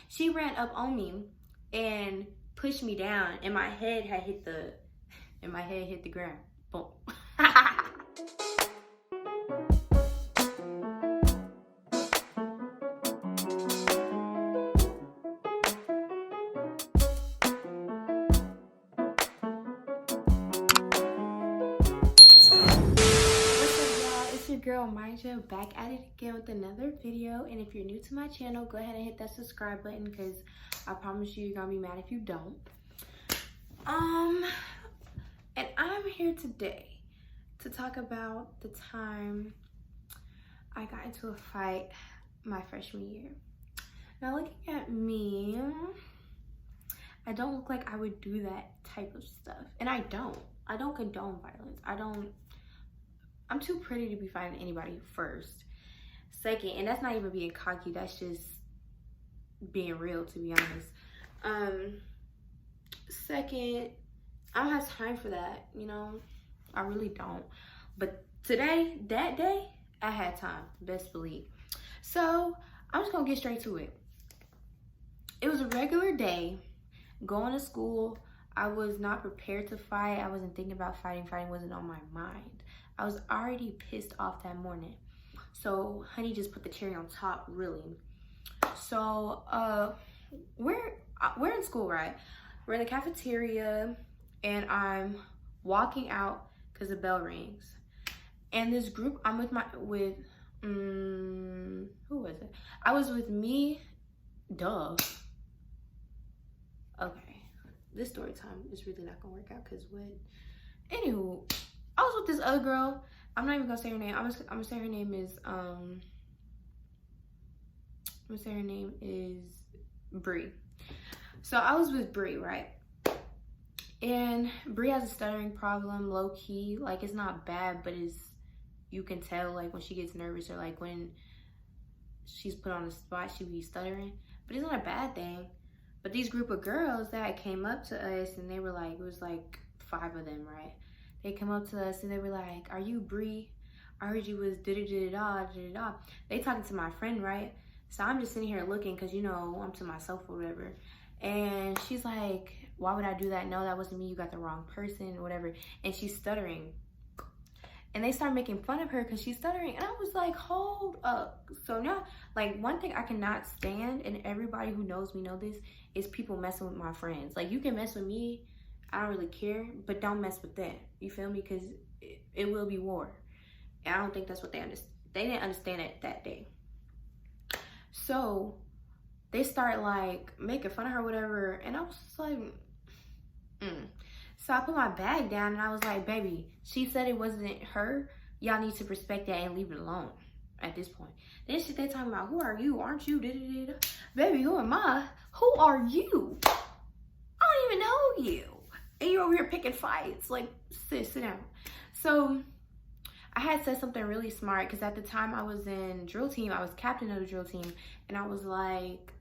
She ran up on me and pushed me down, and my head had hit the ground. Boom. Girl Mindja back at it again with another video. And if you're new to my channel, go ahead and hit that subscribe button, because I promise you're gonna be mad if you don't. And I'm here today to talk about the time I got into a fight my freshman year. Now, looking at me, I don't look like I would do that type of stuff, and I don't condone violence. I'm too pretty to be fighting anybody, first. Second, and that's not even being cocky, that's just being real, to be honest. Second, I don't have time for that, you know? I really don't. But today, that day, I had time, best believe. So, I'm just gonna get straight to it. It was a regular day, going to school. I was not prepared to fight. I wasn't thinking about fighting. Fighting wasn't on my mind. I was already pissed off that morning. So honey just put the cherry on top, really. So we're in school, right? We're in the cafeteria, and I'm walking out because the bell rings. And this group, I'm with who was it? I was with me, duh. Okay, this story time is really not gonna work out, because what? Anywho, I was with this other girl. I'm not even gonna say her name. I'm gonna say her name is Bree. So I was with Bree, right? And Bree has a stuttering problem, low key. Like, it's not bad, but you can tell, like, when she gets nervous, or like when she's put on the spot, she be stuttering. But it's not a bad thing. But these group of girls that came up to us, and they were like, it was like 5 of them, right? They come up to us and they were like, "Are you Bree? I heard you was da-da-da-da-da-da-da." They talking to my friend, right? So I'm just sitting here looking, because, you know, I'm to myself or whatever. And she's like, "Why would I do that? No, that wasn't me. You got the wrong person," or whatever. And she's stuttering. And they start making fun of her because she's stuttering. And I was like, hold up. So now, like, one thing I cannot stand, and everybody who knows me know this, is people messing with my friends. Like, you can mess with me, I don't really care, but don't mess with them. You feel me? Because it will be war. And I don't think that's what they understand. They didn't understand it that day. So they start like making fun of her, whatever. And I was just like, So I put my bag down and I was like, "Baby, she said it wasn't her. Y'all need to respect that and leave it alone at this point." Then they talking about, "Who are you? Aren't you? Da-da-da-da." Baby, who am I? Who are you? I don't even know you. And you're over here picking fights. Like, sit down. So I had said something really smart, because at the time I was in drill team. I was captain of the drill team. And I was like,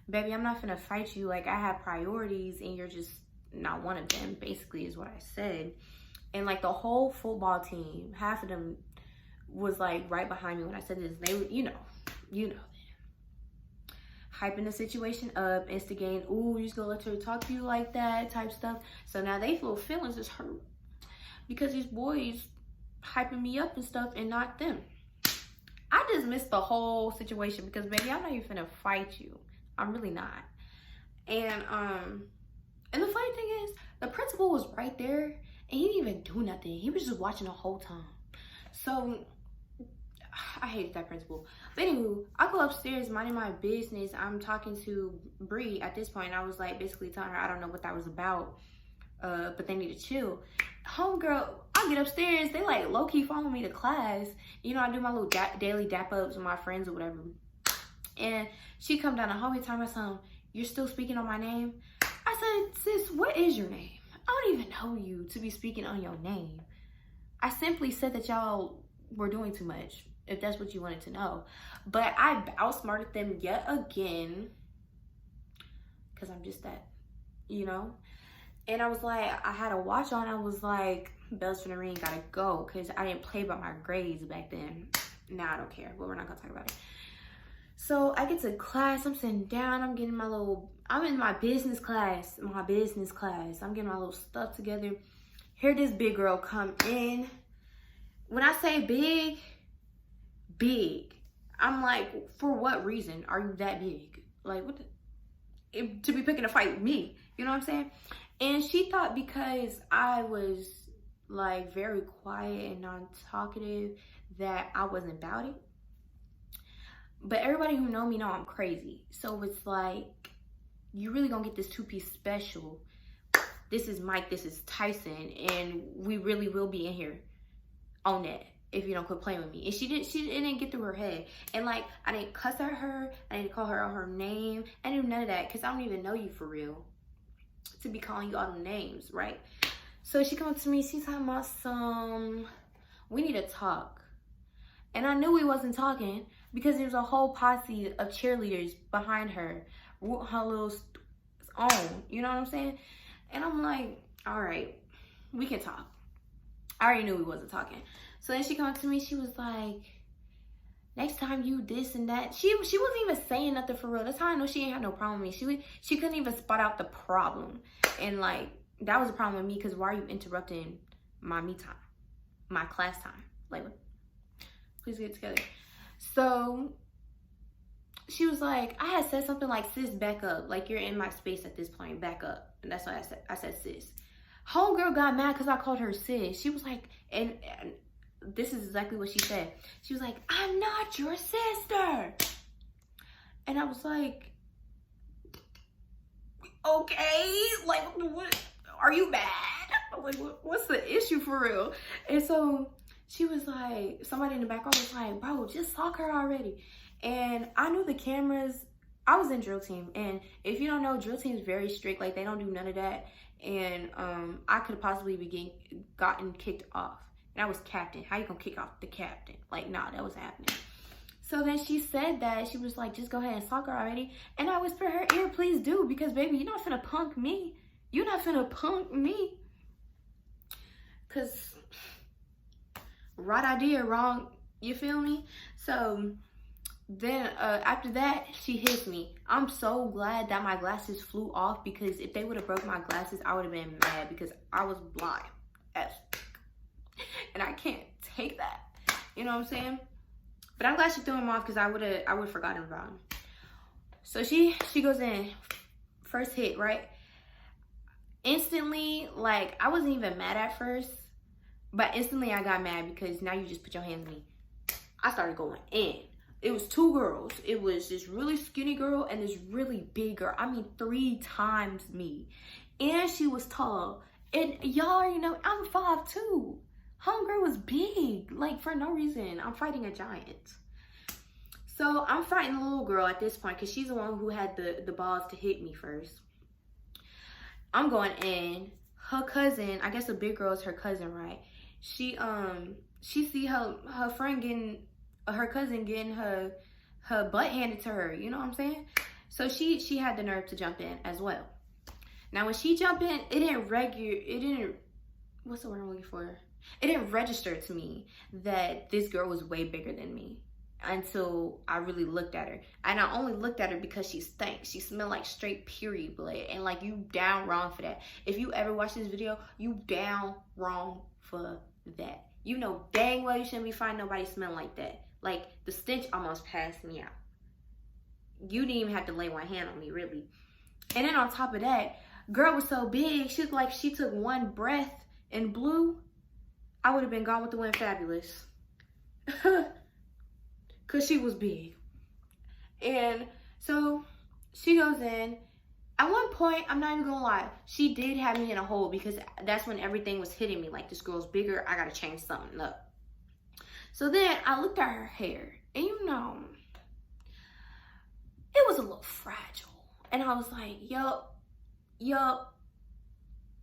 "Baby, I'm not finna fight you. Like, I have priorities and you're just not one of them," basically is what I said. And like the whole football team, half of them was like right behind me when I said this. They were, you know, hyping the situation up, instigating, "Ooh, you just gonna let her talk to you like that," type stuff. So now they feel feelings is hurt because these boys hyping me up and stuff, and not them. I just missed the whole situation, because, baby, I'm not even finna fight you. I'm really not. And the funny thing is, the principal was right there, and he didn't even do nothing. He was just watching the whole time. So I hated that principal. But anywho, I go upstairs, minding my business. I'm talking to Bree at this point. I was like basically telling her I don't know what that was about, but they need to chill. Homegirl, I get upstairs. They like low-key follow me to class. You know, I do my little daily dap-ups with my friends or whatever. And she come down the hallway talking about something. "You're still speaking on my name?" I said, "Sis, what is your name? I don't even know you to be speaking on your name. I simply said that y'all were doing too much, if that's what you wanted to know." But I outsmarted them yet again, because I'm just that, you know? And I was like, I had a watch on. I was like, "Bells for the ring, gotta go," because I didn't play by my grades back then. Now I don't care, but we're not gonna talk about it. So I get to class, I'm sitting down, I'm in my business class, I'm getting my little stuff together. Here this big girl come in. When I say big, big, I'm like, for what reason are you that big? Like, to be picking a fight with me, you know what I'm saying? And she thought because I was like very quiet and non-talkative that I wasn't about it. But everybody who know me know I'm crazy. So it's like, you really gonna get this two-piece special. This is Mike, this is Tyson, and we really will be in here on that if you don't quit playing with me. And she didn't get through her head. And like, I didn't cuss at her, I didn't call her out her name, I didn't do none of that, because I don't even know you for real to be calling you all them names, right? So she comes to me, she's talking about we need to talk. And I knew we wasn't talking because there was a whole posse of cheerleaders behind her, her little own, you know what I'm saying? And I'm like, all right, we can talk. I already knew we wasn't talking. So then she comes to me, she was like, next time you this and that. She wasn't even saying nothing for real. That's how I know she ain't had no problem with me. She couldn't even spot out the problem. And like, that was a problem with me, because why are you interrupting my me time, my class time? Like, please get together. So she was like, I had said something like, sis, back up. Like, you're in my space at this point, back up. And that's what I said. I said, sis. Homegirl got mad because I called her sis. She was like, and this is exactly what she said. She was like, I'm not your sister. And I was like, okay, like, what? Are you mad? Like, what's the issue for real? And so she was like, somebody in the background was like, bro, just talk her already. And I knew the cameras. I was in drill team, and if you don't know, drill team is very strict. Like, they don't do none of that. And I could possibly be gotten kicked off. And I was captain. How you gonna kick off the captain? Like, nah, that was happening. So then she said that. She was like, just go ahead and talk her already. And I whispered in her ear, please do, because baby, you're not finna punk me. You're not finna punk me. Cause right idea, wrong, you feel me? So then after that, she hit me. I'm so glad that my glasses flew off, because if they would have broke my glasses, I would have been mad, because I was blind as and I can't take that. You know what I'm saying? But I'm glad she threw him off, because I would have forgotten about him. So she goes in, first hit, right? Instantly, like, I wasn't even mad at first, but instantly I got mad, because now you just put your hands on me. I started going in. It was two girls. It was this really skinny girl and this really big girl. I mean, 3 times me. And she was tall. And y'all already know I'm 5'2". Homegirl was big, like, for no reason. I'm fighting a giant. So I'm fighting the little girl at this point, because she's the one who had the balls to hit me first. I'm going in. Her cousin, I guess the big girl is her cousin, right? She see her friend getting, her cousin getting her butt handed to her, you know what I'm saying? So she had the nerve to jump in as well. Now when she jumped in, what's the word I'm looking for? It didn't register to me that this girl was way bigger than me until I really looked at her. And I only looked at her because she stank. She smelled like straight period blood. And like, you down wrong for that. If you ever watch this video, you down wrong for that. You know dang well you shouldn't be finding nobody smelling like that. Like, the stench almost passed me out. You didn't even have to lay one hand on me, really. And then on top of that, girl was so big, she looked like she took one breath and blew. I would have been gone with the wind fabulous. Because she was big. And so she goes in. At one point, I'm not even gonna lie, she did have me in a hole, because that's when everything was hitting me. Like, this girl's bigger, I gotta change something up. So then I looked at her hair, and you know, it was a little fragile. And I was like, yup,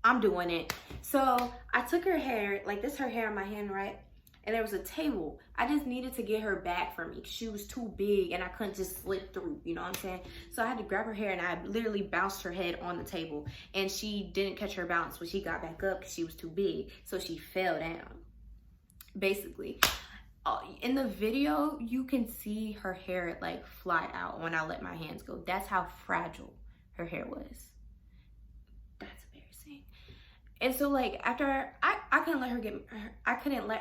I'm doing it. So I took her hair, like, this her hair in my hand, right? And there was a table. I just needed to get her back from me, because she was too big and I couldn't just slip through, you know what I'm saying? So I had to grab her hair, and I literally bounced her head on the table, and she didn't catch her balance when she got back up, because she was too big. So she fell down, basically. in the video, you can see her hair like fly out when I let my hands go. That's how fragile her hair was. That's embarrassing. And so like after I couldn't let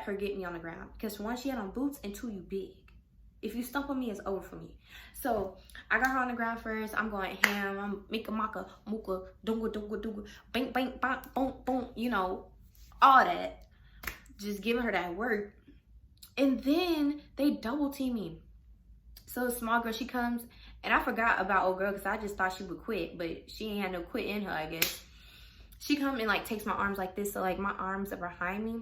her get me on the ground, because one, she had on boots, and two, you big. If you stump on me, it's over for me. So I got her on the ground first. I'm going ham. I'm mika maka muka dunga dunga dunga bang bang bang boom boom. You know, all that. Just giving her that work. And then they double team me. So the small girl, she comes, and I forgot about old girl because I just thought she would quit, but she ain't had no quit in her, I guess. She come and like takes my arms like this, so like my arms are behind me.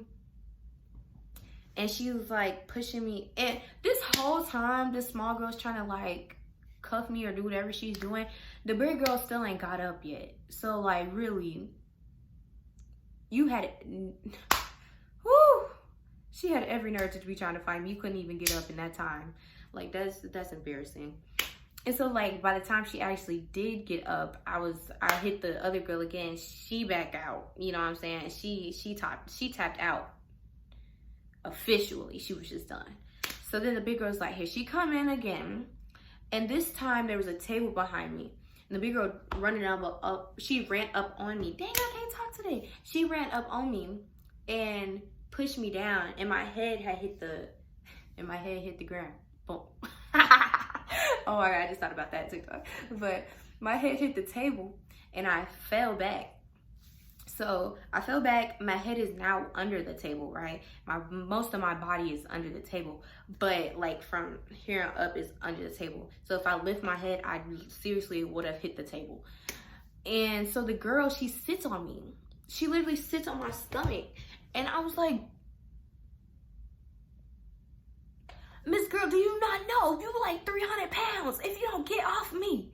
And she was like pushing me. And this whole time, this small girl's trying to like cuff me or do whatever she's doing. The big girl still ain't got up yet. So like really, you had it. Whoo! She had every nerve to be trying to fight me. You couldn't even get up in that time. Like that's embarrassing. And so like by the time she actually did get up, I hit the other girl again. She backed out. You know what I'm saying? She tapped out. Officially, she was just done. So then the big girl's like, here she come in again. And this time there was a table behind me. And the big girl running up, she ran up on me. Dang, I can't talk today. She ran up on me and pushed me down, and my head hit the ground. Boom. Oh my god, I just thought about that TikTok. But my head hit the table and I fell back. So I fell back. My head is now under the table, right? Most of my body is under the table, but like from here on up is under the table. So if I lift my head, I seriously would have hit the table. And so the girl, she sits on me. She literally sits on my stomach. And I was like, Miss Girl, do you not know you like 300 pounds if you don't get off me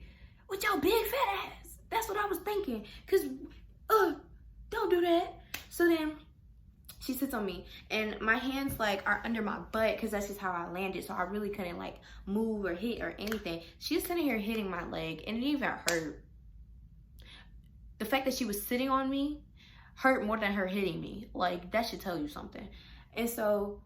with your big fat ass? That's what I was thinking. Cause, don't do that. So then she sits on me, and my hands like are under my butt because that's just how I landed. So I really couldn't like move or hit or anything. She's sitting here hitting my leg, and it even hurt. The fact that she was sitting on me hurt more than her hitting me. Like, that should tell you something. And so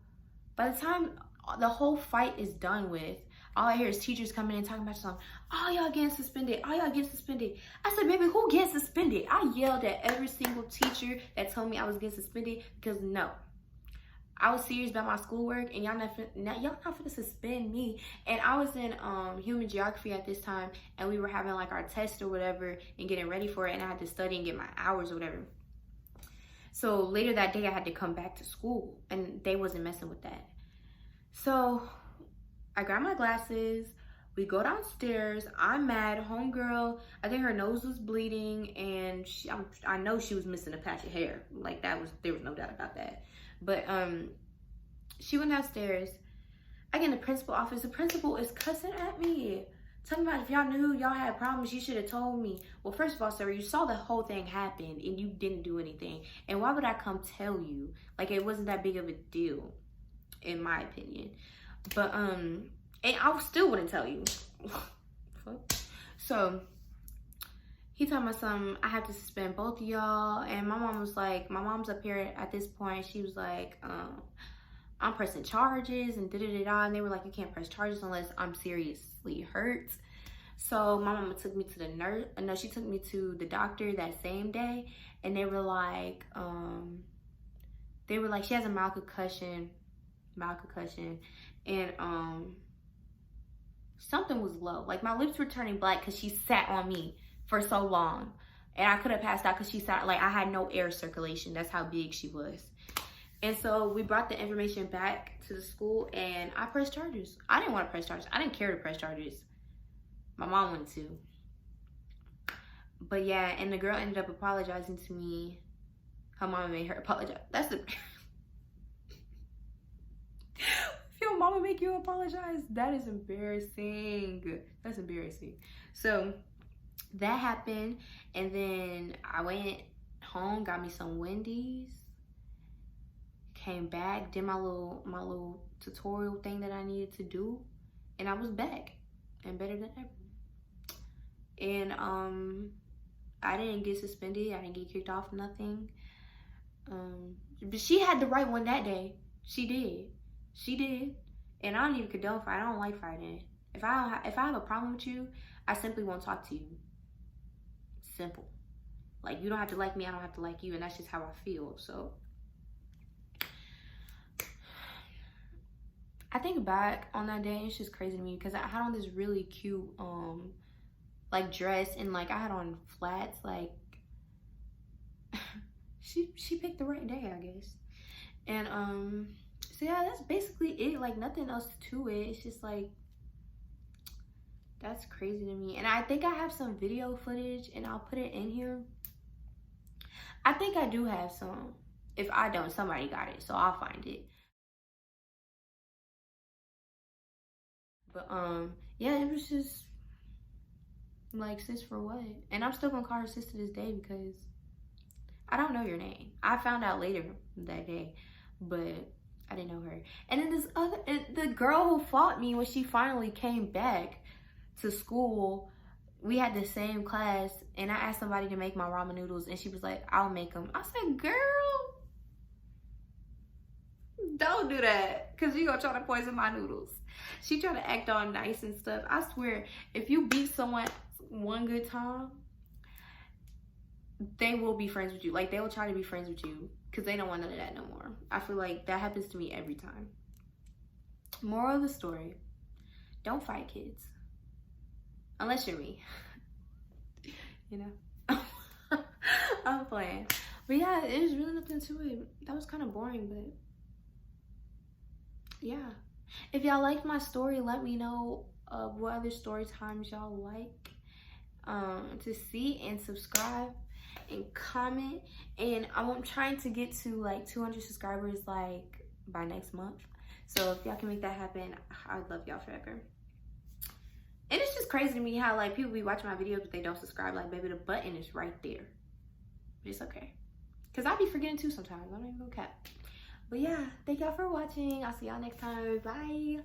by the time the whole fight is done with, all I hear is teachers coming in talking about something. Oh, y'all getting suspended. Oh, y'all getting suspended. I said, baby, who gets suspended? I yelled at every single teacher that told me I was getting suspended, because no. I was serious about my schoolwork, and y'all not finna suspend me. And I was in human geography at this time, and we were having like our test or whatever and getting ready for it, and I had to study and get my hours or whatever. So later that day, I had to come back to school, and they wasn't messing with that. So I grab my glasses, we go downstairs. I'm mad. Homegirl, I think her nose was bleeding, and I know she was missing a patch of hair. Like, there was no doubt about that. But she went downstairs. I get in the principal office. The principal is cussing at me, talking about if y'all knew y'all had problems, you should have told me. Well, first of all, sir, you saw the whole thing happen and you didn't do anything. And why would I come tell you? Like, it wasn't that big of a deal, in my opinion. But and I still wouldn't tell you. So he told my son, I have to suspend both of y'all. And my mom was like, my mom's up here at this point. She was like, I'm pressing charges and da-da-da-da. And they were like, you can't press charges unless I'm seriously hurt. So my mama took me to the nurse. No, she took me to the doctor that same day. And they were like, she has a mild concussion. And something was low. Like, my lips were turning black because she sat on me for so long. And I could have passed out because she sat, like, I had no air circulation. That's how big she was. And so we brought the information back to the school, and I pressed charges. I didn't want to press charges. I didn't care to press charges. My mom wanted to. But yeah, and the girl ended up apologizing to me. Her mama made her apologize. That's the... If your mama make you apologize, that is embarrassing. That's embarrassing. So that happened, and then I went home, got me some Wendy's, came back, did my little tutorial thing that I needed to do, and I was back and better than ever. And I didn't get suspended. I didn't get kicked off, nothing. But she had the right one that day. She did. She did. And I don't even condone fighting. I don't like fighting. If I have a problem with you, I simply won't talk to you. Simple. Like, you don't have to like me, I don't have to like you, and that's just how I feel. So I think back on that day, it's just crazy to me because I had on this really cute like dress, and like I had on flats. Like she picked the right day, I guess. And so yeah, that's basically it. Like, nothing else to it. It's just like, that's crazy to me. And I think I have some video footage, and I'll put it in here. I think I do have some. If I don't, somebody got it, so I'll find it. But yeah, it was just like, sis for what? And I'm still gonna call her sis to this day because I don't know your name. I found out later that day, but I didn't know her. And then this other, the girl who fought me when she finally came back to school, we had the same class, and I asked somebody to make my ramen noodles, and she was like, I'll make them. I said, girl, don't do that, because you're gonna try to poison my noodles. She tried to act all nice and stuff. I swear, if you beat someone one good time, they will be friends with you. Like, they will try to be friends with you because they don't want none of that no more. I feel like that happens to me every time. Moral of the story, don't fight kids. Unless you're me. You know? I'm playing. But yeah, there's really nothing to it. That was kind of boring, but yeah. If y'all liked my story, let me know what other story times y'all like to see, and subscribe and comment. And I'm trying to get to like 200 subscribers like by next month. So if y'all can make that happen, I'd love y'all forever. And it's just crazy to me how like people be watching my videos but they don't subscribe. Like, baby, the button is right there. But it's okay, because I be forgetting too sometimes. I don't even know cap. But yeah, thank y'all for watching. I'll see y'all next time. Bye.